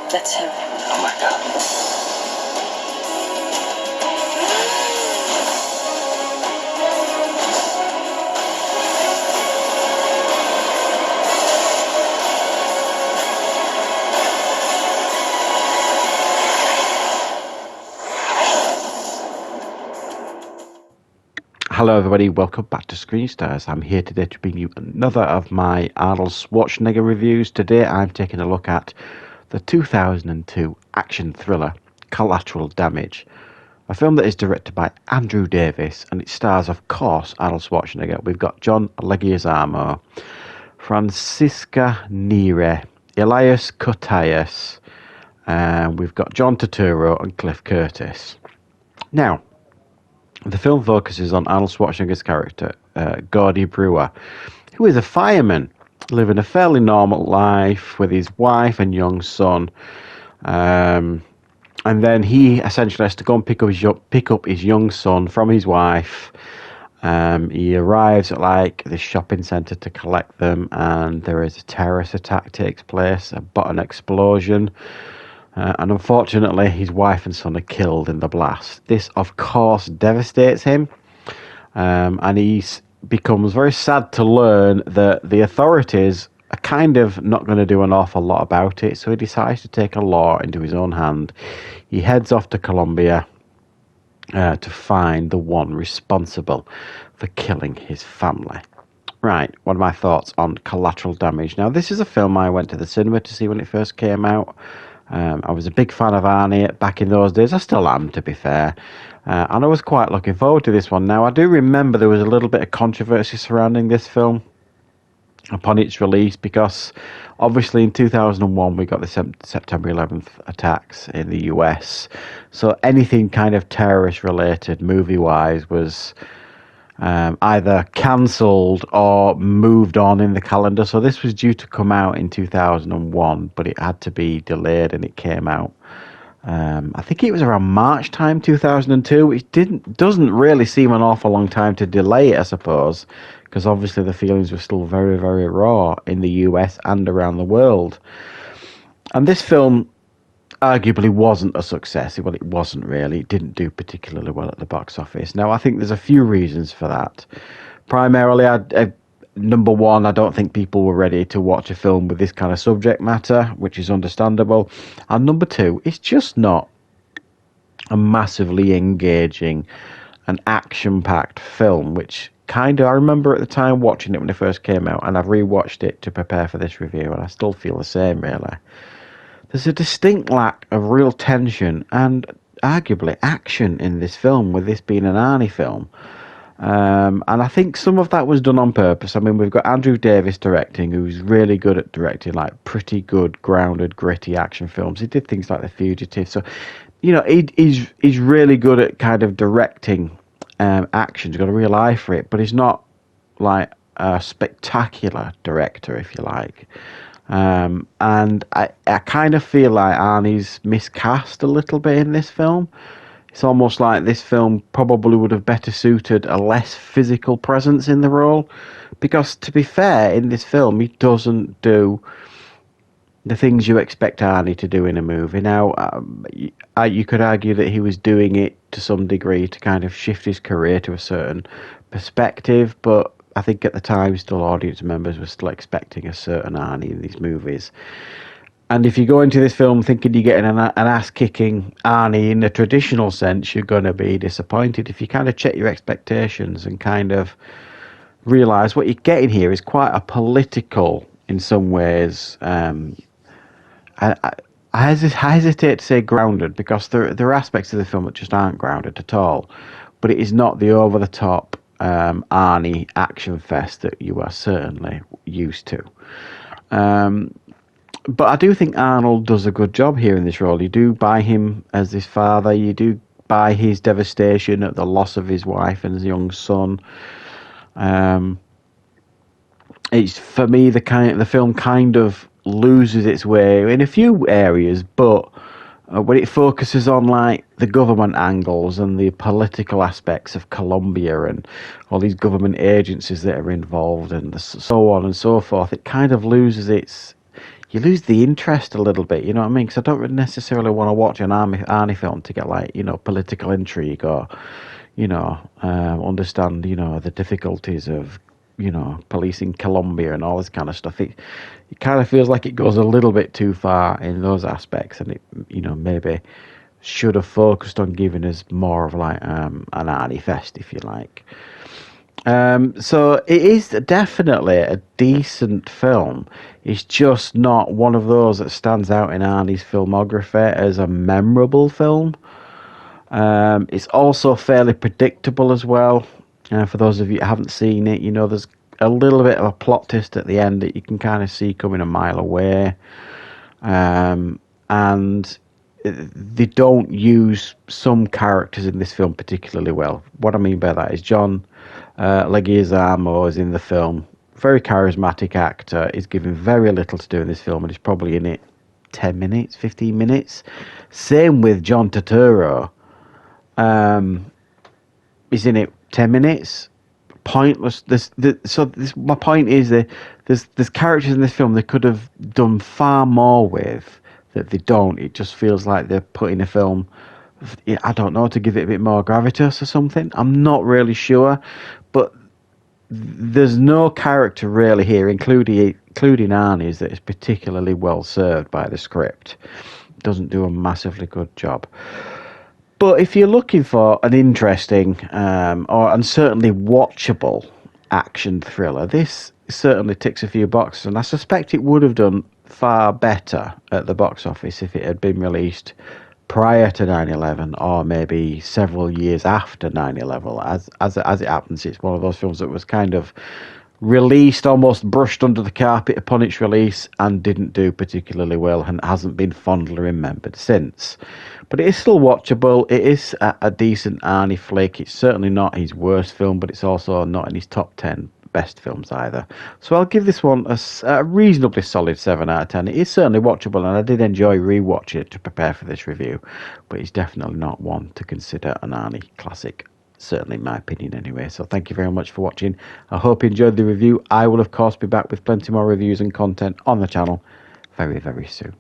That's him. Oh my God. Hello everybody, welcome back to Screenstars. I'm here today to bring you another of my Arnold Schwarzenegger reviews. Today I'm taking a look at the 2002 action thriller Collateral Damage, a film that is directed by Andrew Davis and it stars, of course, Arnold Schwarzenegger. We've got John Leguizamo, Francisca Neri, Elias Koteas, and we've got John Turturro and Cliff Curtis. Now, the film focuses on Arnold Schwarzenegger's character, Gordy Brewer, who is a fireman living a fairly normal life with his wife and young son. And then he essentially has to go and pick up his young son from his wife. He arrives at like the shopping centre to collect them, and there is a terrorist attack takes place, an explosion. And unfortunately, his wife and son are killed in the blast. This, of course, devastates him. And he becomes very sad to learn that the authorities are kind of not going to do an awful lot about it. So he decides to take a law into his own hand. He heads off to Colombia to find the one responsible for killing his family. Right, what are my thoughts on Collateral Damage? Now, this is a film I went to the cinema to see when it first came out. I was a big fan of Arnie back in those days. I still am, to be fair. And I was quite looking forward to this one. Now, I do remember there was a little bit of controversy surrounding this film upon its release because, obviously, in 2001, we got the September 11th attacks in the US. So anything kind of terrorist-related, movie-wise, was either cancelled or moved on in the calendar. So this was due to come out in 2001, but it had to be delayed, and it came out. I think it was around March time 2002, which doesn't really seem an awful long time to delay it, I suppose, because obviously the feelings were still very, very raw in the US and around the world. And this film arguably wasn't a success. Well, it wasn't really. It didn't do particularly well at the box office. Now, I think there's a few reasons for that. Primarily, number one, I don't think people were ready to watch a film with this kind of subject matter, which is understandable. And number two, it's just not a massively engaging and action-packed film, which I remember at the time watching it when it first came out, and I've rewatched it to prepare for this review, and I still feel the same, really. There's a distinct lack of real tension and arguably action in this film, with this being an Arnie film. And I think some of that was done on purpose. I mean, we've got Andrew Davis directing, who's really good at directing like pretty good, grounded, gritty action films. He did things like The Fugitive. So, you know, he's really good at kind of directing action. He's got a real eye for it, but he's not like a spectacular director, if you like. And I kind of feel like Arnie's miscast a little bit in this film. It's almost like this film probably would have better suited a less physical presence in the role. Because, to be fair, in this film, he doesn't do the things you expect Arnie to do in a movie. Now, you could argue that he was doing it to some degree to kind of shift his career to a certain perspective, but I think at the time, still audience members were still expecting a certain Arnie in these movies. And if you go into this film thinking you're getting an ass-kicking Arnie in the traditional sense, you're going to be disappointed. If you kind of check your expectations and kind of realise what you're getting here is quite a political, in some ways, I hesitate to say grounded, because there are aspects of the film that just aren't grounded at all. But it is not the over-the-top Arnie action fest that you are certainly used to. But I do think Arnold does a good job here in this role. You do buy him as this father. You do buy his devastation at the loss of his wife and his young son. It's, for me, the film kind of loses its way in a few areas, but when it focuses on like the government angles and the political aspects of Colombia and all these government agencies that are involved and so on and so forth, it kind of loses its you lose the interest a little bit, you know what I mean? Because I don't really necessarily want to watch an Arnie film to get, like, you know, political intrigue or, you know, understand, you know, the difficulties of, you know, policing Colombia and all this kind of stuff. It kind of feels like it goes a little bit too far in those aspects, and it, you know, maybe should have focused on giving us more of like an Arnie fest, if you like. So it is definitely a decent film. It's just not one of those that stands out in Arnie's filmography as a memorable film. It's also fairly predictable as well. For those of you who haven't seen it, you know, there's a little bit of a plot twist at the end that you can kind of see coming a mile away. And they don't use some characters in this film particularly well. What I mean by that is John Leguizamo is in the film. Very charismatic actor. He's given very little to do in this film, and he's probably in it 10 minutes, 15 minutes. Same with John Turturro. He's in it 10 minutes. Pointless. My point is that there's characters in this film they could have done far more with that they don't. It just feels like they're putting a film, I don't know, to give it a bit more gravitas or something. I'm not really sure, but there's no character really here, including Arnie's, that is particularly well served by the script. Doesn't do a massively good job. But if you're looking for an interesting and certainly watchable action thriller, this certainly ticks a few boxes, and I suspect it would have done far better at the box office if it had been released prior to 9/11 or maybe several years after 9/11. As it happens, it's one of those films that was kind of released, almost brushed under the carpet upon its release, and didn't do particularly well and hasn't been fondly remembered since. But it is still watchable. It is a decent Arnie flick. It's certainly not his worst film, but it's also not in his top 10 best films either. So I'll give this one a reasonably solid 7 out of 10. It is certainly watchable, and I did enjoy rewatching it to prepare for this review, but it's definitely not one to consider an Arnie classic. Certainly in my opinion anyway. So thank you very much for watching. I hope you enjoyed the review. I will of course be back with plenty more reviews and content on the channel very, very soon.